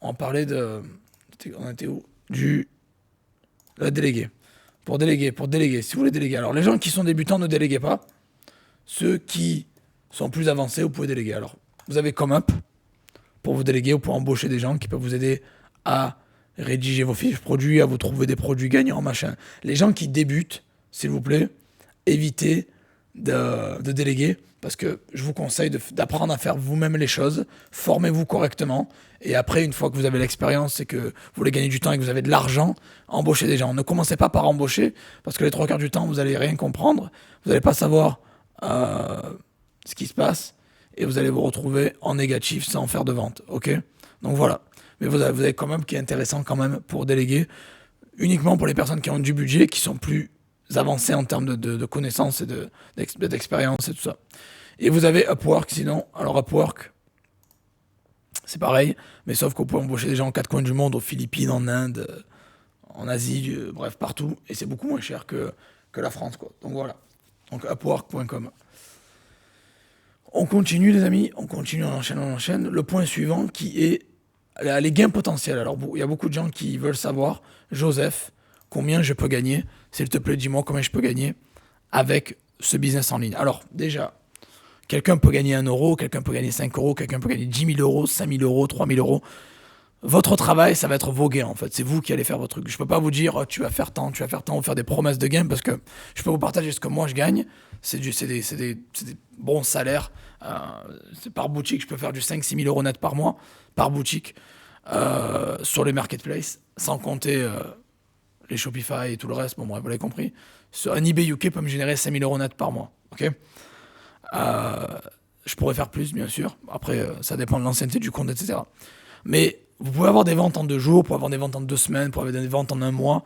on parlait on était où ? Déléguer. Pour déléguer, si vous voulez déléguer. Alors, les gens qui sont débutants, ne déléguez pas. Ceux qui sont plus avancés, vous pouvez déléguer. Alors, vous avez ComeUp pour vous déléguer, vous pouvez embaucher des gens qui peuvent vous aider à rédiger vos fiches produits, à vous trouver des produits gagnants, machin. Les gens qui débutent, s'il vous plaît, évitez de déléguer, parce que je vous conseille d'apprendre à faire vous-même les choses, formez-vous correctement, et après, une fois que vous avez l'expérience et que vous voulez gagner du temps et que vous avez de l'argent, embauchez des gens. Ne commencez pas par embaucher, parce que les 3 quarts du temps, vous n'allez rien comprendre, vous n'allez pas savoir ce qui se passe, et vous allez vous retrouver en négatif sans faire de vente, ok ? Donc voilà. Mais vous avez quand même qui est intéressant quand même pour déléguer, uniquement pour les personnes qui ont du budget, qui sont plus avancées en termes de connaissances et d'expérience et tout ça. Et vous avez Upwork sinon. Alors Upwork, c'est pareil, mais sauf que vous pouvez embaucher des gens en 4 coins du monde, aux Philippines, en Inde, en Asie, bref, partout. Et c'est beaucoup moins cher que la France, quoi. Donc voilà. Donc Upwork.com. On continue les amis, on continue, on enchaîne. Le point suivant qui est les gains potentiels. Alors il y a beaucoup de gens qui veulent savoir, Joseph, combien je peux gagner. S'il te plaît, dis-moi combien je peux gagner avec ce business en ligne. Alors déjà, quelqu'un peut gagner 1 euro, quelqu'un peut gagner 5 euros, quelqu'un peut gagner 10 000 euros, 5 000 euros, 3 000 euros. Votre travail, ça va être vos gains en fait. C'est vous qui allez faire votre truc. Je peux pas vous dire tu vas faire tant, ou faire des promesses de gains parce que je peux vous partager ce que moi je gagne. C'est des bons salaires. C'est par boutique, je peux faire du 5-6 000 euros net par mois, par boutique, sur les marketplaces, sans compter les Shopify et tout le reste. Bon, bref, vous l'avez compris. Un eBay UK peut me générer 5 000 euros net par mois. Ok. Je pourrais faire plus, bien sûr. Après, ça dépend de l'ancienneté du compte, etc. Mais vous pouvez avoir des ventes en 2 jours, vous pouvez avoir des ventes en 2 semaines, vous pouvez avoir des ventes en 1 mois.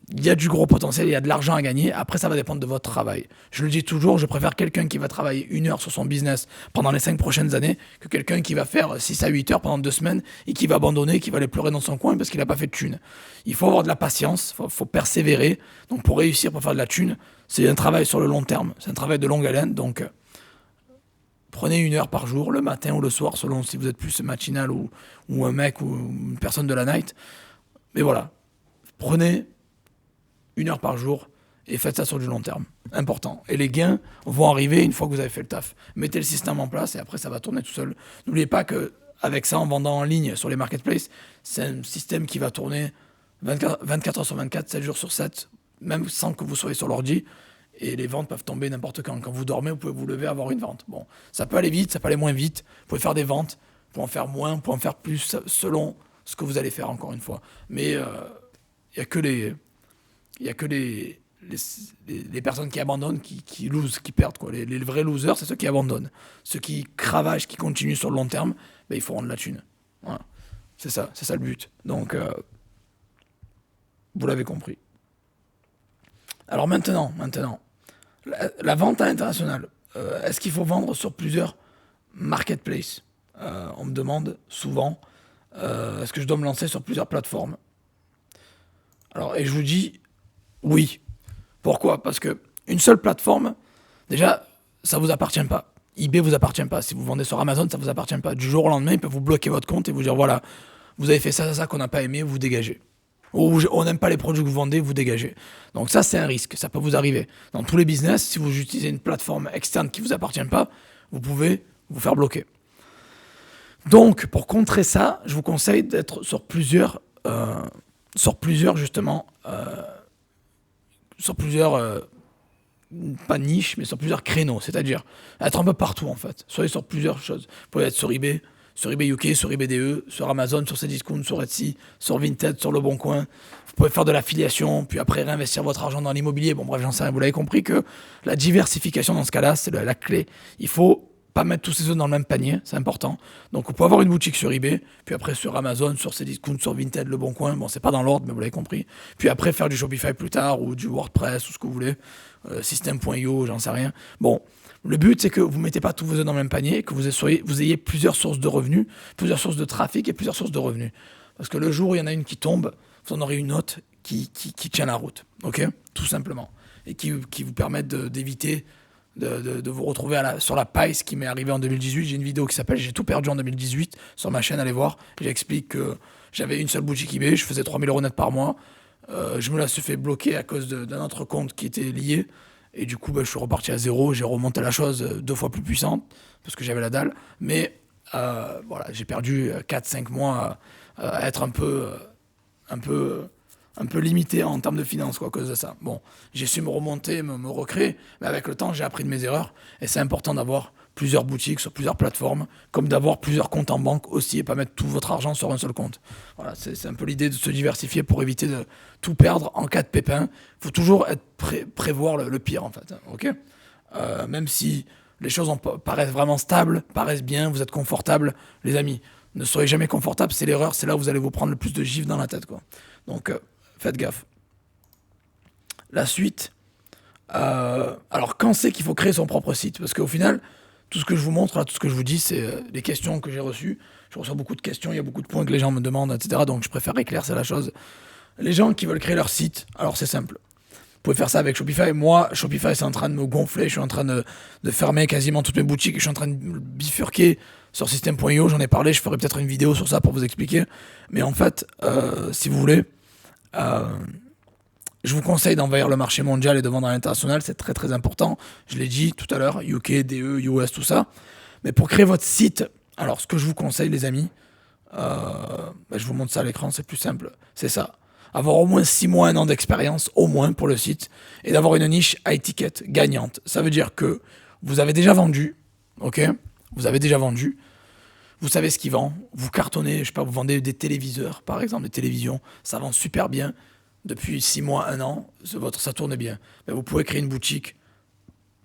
Il y a du gros potentiel, il y a de l'argent à gagner. Après, ça va dépendre de votre travail. Je le dis toujours, je préfère quelqu'un qui va travailler 1 heure sur son business pendant les 5 prochaines années que quelqu'un qui va faire 6 à 8 heures pendant 2 semaines et qui va abandonner, qui va aller pleurer dans son coin parce qu'il n'a pas fait de thune. Il faut avoir de la patience, il faut persévérer. Donc pour réussir, pour faire de la thune, c'est un travail sur le long terme. C'est un travail de longue haleine. Donc prenez 1 heure par jour, le matin ou le soir, selon si vous êtes plus matinal ou un mec ou une personne de la night. Mais voilà, prenez 1 heure par jour et faites ça sur du long terme. Important. Et les gains vont arriver une fois que vous avez fait le taf. Mettez le système en place et après ça va tourner tout seul. N'oubliez pas qu'avec ça, en vendant en ligne sur les marketplaces, c'est un système qui va tourner 24 heures sur 24, 7 jours sur 7, même sans que vous soyez sur l'ordi. Et les ventes peuvent tomber n'importe quand. Quand vous dormez, vous pouvez vous lever et avoir une vente. Bon, ça peut aller vite, ça peut aller moins vite. Vous pouvez faire des ventes, vous pouvez en faire moins, vous pouvez en faire plus, selon ce que vous allez faire, encore une fois. Mais il n'y a que les personnes qui abandonnent, qui losent, qui perdent, quoi. Les vrais losers, c'est ceux qui abandonnent. Ceux qui cravagent, qui continuent sur le long terme, ben, il faut rendre la thune. Voilà. C'est ça le but. Donc, vous l'avez compris. Alors maintenant, la vente à l'international. Est-ce qu'il faut vendre sur plusieurs marketplaces? On me demande souvent, est-ce que je dois me lancer sur plusieurs plateformes? Alors, et je vous dis oui. Pourquoi? Parce que une seule plateforme, déjà, ça vous appartient pas. eBay vous appartient pas. Si vous vendez sur Amazon, ça vous appartient pas. Du jour au lendemain, ils peuvent vous bloquer votre compte et vous dire voilà, vous avez fait ça qu'on n'a pas aimé, vous dégagez. Ou on n'aime pas les produits que vous vendez, vous dégagez. Donc ça, c'est un risque, ça peut vous arriver. Dans tous les business, si vous utilisez une plateforme externe qui ne vous appartient pas, vous pouvez vous faire bloquer. Donc, pour contrer ça, je vous conseille d'être sur plusieurs justement, pas niches, mais sur plusieurs créneaux. C'est-à-dire être un peu partout, en fait. Soyez sur plusieurs choses. Vous pouvez être sur eBay UK, sur eBay.de, sur Amazon, sur Cdiscount, sur Etsy, sur Vinted, sur Le Bon Coin. Vous pouvez faire de l'affiliation, puis après réinvestir votre argent dans l'immobilier. Bon, bref, j'en sais rien. Vous l'avez compris que la diversification dans ce cas-là, c'est la clé. Il faut pas mettre tous ses œufs dans le même panier, c'est important. Donc, vous pouvez avoir une boutique sur eBay, puis après sur Amazon, sur Cdiscount, sur Vinted, Le Bon Coin. Bon, c'est pas dans l'ordre, mais vous l'avez compris. Puis après, faire du Shopify plus tard, ou du WordPress, ou ce que vous voulez. System.io, j'en sais rien. Bon. Le but, c'est que vous ne mettez pas tous vos œufs dans le même panier, que vous ayez plusieurs sources de revenus, plusieurs sources de trafic et plusieurs sources de revenus. Parce que le jour où il y en a une qui tombe, vous en aurez une autre qui tient la route. Ok? Tout simplement. Et qui vous permettent d'éviter de vous retrouver sur la paille, ce qui m'est arrivé en 2018. J'ai une vidéo qui s'appelle J'ai tout perdu en 2018 sur ma chaîne, allez voir. J'explique que j'avais une seule boutique eBay, je faisais 3 000 euros net par mois. Je me la suis fait bloquer à cause d'un autre compte qui était lié. Et du coup, je suis reparti à zéro. J'ai remonté la chose 2 fois plus puissante parce que j'avais la dalle. Mais voilà, j'ai perdu 4-5 mois à être un peu limité en termes de finances, quoi, à cause de ça. Bon, j'ai su me remonter, me recréer. Mais avec le temps, j'ai appris de mes erreurs. Et c'est important d'avoir plusieurs boutiques sur plusieurs plateformes, comme d'avoir plusieurs comptes en banque aussi et pas mettre tout votre argent sur un seul compte. Voilà, c'est un peu l'idée de se diversifier pour éviter de tout perdre en cas de pépin. Il faut toujours prévoir le pire, en fait. Ok? Même si les choses paraissent vraiment stables, paraissent bien, vous êtes confortable, les amis, ne soyez jamais confortable, c'est l'erreur, c'est là où vous allez vous prendre le plus de gifs dans la tête, quoi. Donc, faites gaffe. La suite. Alors, quand c'est qu'il faut créer son propre site? Parce qu'au final, tout ce que je vous montre, là, tout ce que je vous dis, c'est les questions que j'ai reçues. Je reçois beaucoup de questions, il y a beaucoup de points que les gens me demandent, etc. Donc, je préfère éclaircir la chose. Les gens qui veulent créer leur site, alors c'est simple. pouvez faire ça avec Shopify. Moi, Shopify, c'est en train de me gonfler. Je suis en train de fermer quasiment toutes mes boutiques. Je suis en train de bifurquer sur System.io. J'en ai parlé. Je ferai peut-être une vidéo sur ça pour vous expliquer. Mais en fait, si vous voulez, je vous conseille d'envahir le marché mondial et de vendre à l'international. C'est très, très important. Je l'ai dit tout à l'heure. UK, DE, US, tout ça. Mais pour créer votre site, alors ce que je vous conseille, les amis, je vous montre ça à l'écran. C'est plus simple. C'est ça. Avoir au moins 6 mois, 1 an d'expérience, au moins pour le site, et d'avoir une niche à étiquette gagnante. Ça veut dire que vous avez déjà vendu, ok? Vous avez déjà vendu, vous savez ce qui vend, vous cartonnez, je sais pas, vous vendez des téléviseurs, par exemple, des télévisions, ça vend super bien, depuis 6 mois, 1 an, ça tourne bien. Ben, vous pouvez créer une boutique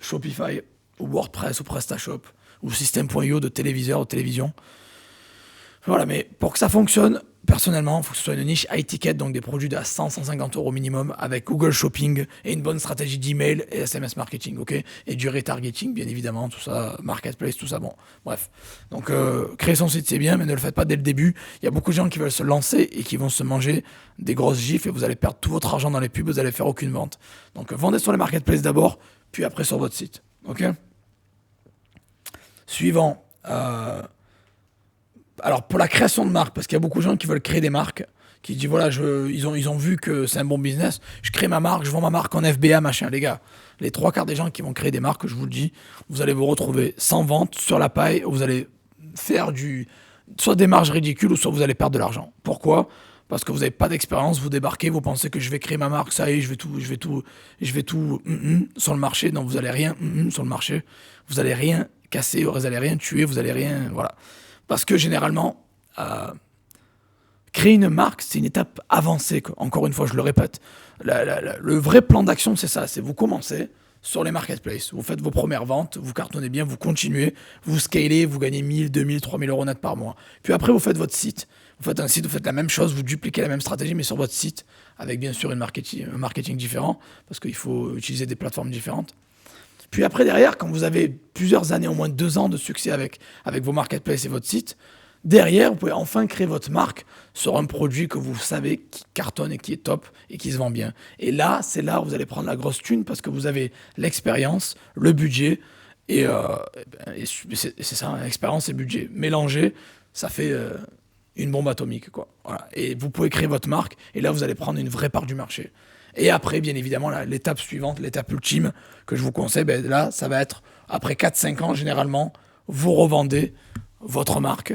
Shopify, ou WordPress, ou PrestaShop, ou System.io de téléviseurs, ou télévision. Voilà, mais pour que ça fonctionne, personnellement, il faut que ce soit une niche high ticket, donc des produits de 100-150 euros minimum, avec Google Shopping et une bonne stratégie d'email et SMS marketing, ok? Et du retargeting, bien évidemment, tout ça, marketplace, tout ça, bon, bref. Donc, créer son site, c'est bien, mais ne le faites pas dès le début. Il y a beaucoup de gens qui veulent se lancer et qui vont se manger des grosses gifles et vous allez perdre tout votre argent dans les pubs, vous allez faire aucune vente. Donc, vendez sur les marketplaces d'abord, puis après sur votre site, ok? Suivant, alors pour la création de marque, parce qu'il y a beaucoup de gens qui veulent créer des marques, qui disent voilà, ils ont vu que c'est un bon business, je crée ma marque, je vends ma marque en FBA, machin. Les gars, les 3 quarts des gens qui vont créer des marques, je vous le dis, vous allez vous retrouver sans vente, sur la paille, vous allez faire soit des marges ridicules, ou soit vous allez perdre de l'argent. Pourquoi ? Parce que vous n'avez pas d'expérience, vous débarquez, vous pensez que je vais créer ma marque, ça y est, je vais tout sur le marché. Non, vous allez rien sur le marché, vous allez rien casser, vous allez rien tuer, vous allez rien, voilà. Parce que généralement, créer une marque, c'est une étape avancée, quoi. Encore une fois, je le répète. Le vrai plan d'action, c'est ça. C'est vous commencez sur les marketplaces. Vous faites vos premières ventes, vous cartonnez bien, vous continuez, vous scalez, vous gagnez 1000, 2000, 3000 euros net par mois. Puis après, vous faites votre site. Vous faites un site, vous faites la même chose, vous dupliquez la même stratégie, mais sur votre site, avec bien sûr un marketing différent, parce qu'il faut utiliser des plateformes différentes. Puis après, derrière, quand vous avez plusieurs années, au moins 2 ans de succès avec vos marketplaces et votre site, derrière, vous pouvez enfin créer votre marque sur un produit que vous savez qui cartonne et qui est top et qui se vend bien. Et là, c'est là où vous allez prendre la grosse thune parce que vous avez l'expérience, le budget et c'est ça, expérience et budget. Mélangés, ça fait une bombe atomique, quoi. Voilà. Et vous pouvez créer votre marque et là, vous allez prendre une vraie part du marché. Et après, bien évidemment, l'étape suivante, l'étape ultime que je vous conseille, ben là, ça va être, après 4-5 ans, généralement, vous revendez votre marque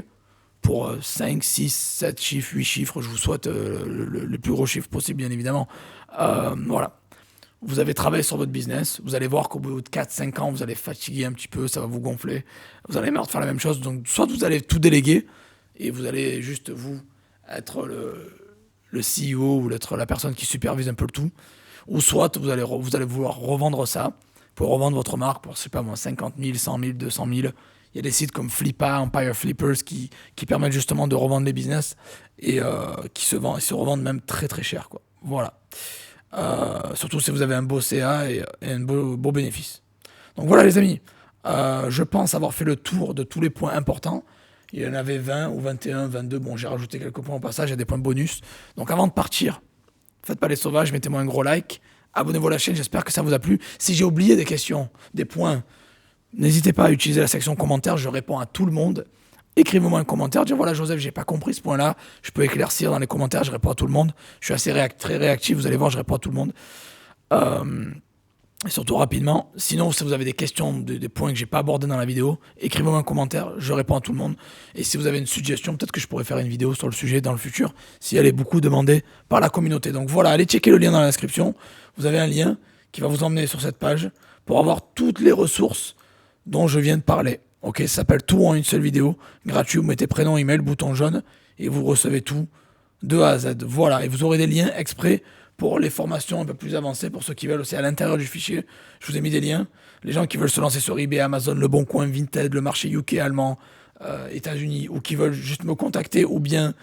pour 5, 6, 7 chiffres, 8 chiffres. Je vous souhaite le plus gros chiffre possible, bien évidemment. Voilà. Vous avez travaillé sur votre business. Vous allez voir qu'au bout de 4-5 ans, vous allez fatiguer un petit peu, ça va vous gonfler. Vous allez marre de faire la même chose. Donc, soit vous allez tout déléguer et vous allez juste, vous, être le CEO ou être la personne qui supervise un peu le tout, ou soit vous allez vouloir revendre ça, pour revendre votre marque pour, je sais pas moi, 50 000, 100 000, 200 000. Il y a des sites comme Flippa, Empire Flippers qui permettent justement de revendre les business et qui se revendent même très très cher, quoi. Voilà. Surtout si vous avez un beau CA et un beau bénéfice. Donc voilà les amis, je pense avoir fait le tour de tous les points importants. Il y en avait 20 ou 21, 22. Bon, j'ai rajouté quelques points au passage, il y a des points bonus. Donc avant de partir, faites pas les sauvages, mettez-moi un gros like. Abonnez-vous à la chaîne, j'espère que ça vous a plu. Si j'ai oublié des questions, des points, n'hésitez pas à utiliser la section commentaires, je réponds à tout le monde. Écrivez-moi un commentaire, dites voilà Joseph, j'ai pas compris ce point-là, je peux éclaircir dans les commentaires, je réponds à tout le monde. Je suis assez très réactif, vous allez voir, je réponds à tout le monde. Et surtout rapidement. Sinon, si vous avez des questions, des points que j'ai pas abordés dans la vidéo, écrivez-moi un commentaire, je réponds à tout le monde. Et si vous avez une suggestion, peut-être que je pourrais faire une vidéo sur le sujet dans le futur, si elle est beaucoup demandée par la communauté. Donc voilà, allez checker le lien dans la description. Vous avez un lien qui va vous emmener sur cette page pour avoir toutes les ressources dont je viens de parler. Ok, ça s'appelle Tout en une seule vidéo, gratuit. Vous mettez prénom, email, bouton jaune et vous recevez tout de A à Z. Voilà, et vous aurez des liens exprès pour les formations un peu plus avancées, pour ceux qui veulent aussi à l'intérieur du fichier. Je vous ai mis des liens. Les gens qui veulent se lancer sur eBay, Amazon, Le Bon Coin, Vinted, le marché UK, allemand, États-Unis, ou qui veulent juste me contacter, ou bien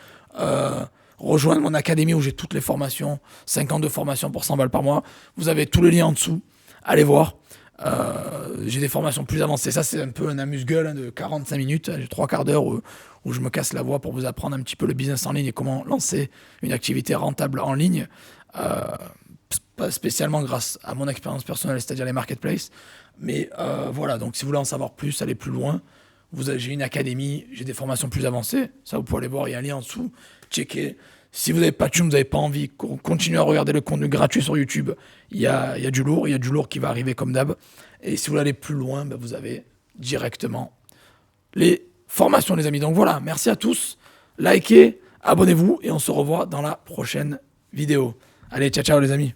rejoindre mon académie où j'ai toutes les formations, 5 ans de formation pour 100 balles par mois. Vous avez tous les liens en dessous. Allez voir. J'ai des formations plus avancées. Ça, c'est un peu un amuse-gueule de 45 minutes. J'ai 3 quarts d'heure où je me casse la voix pour vous apprendre un petit peu le business en ligne et comment lancer une activité rentable en ligne. pas spécialement grâce à mon expérience personnelle, c'est-à-dire les marketplaces. Mais voilà, donc si vous voulez en savoir plus, aller plus loin, j'ai une académie, j'ai des formations plus avancées. Ça, vous pouvez aller voir, il y a un lien en dessous. Checker. Si vous n'avez pas de thune, vous n'avez pas envie, continuez à regarder le contenu gratuit sur YouTube. Il y a du lourd, il y a du lourd qui va arriver comme d'hab. Et si vous voulez aller plus loin, ben, vous avez directement les formations, les amis. Donc voilà, merci à tous. Likez, abonnez-vous et on se revoit dans la prochaine vidéo. Allez, ciao, ciao les amis.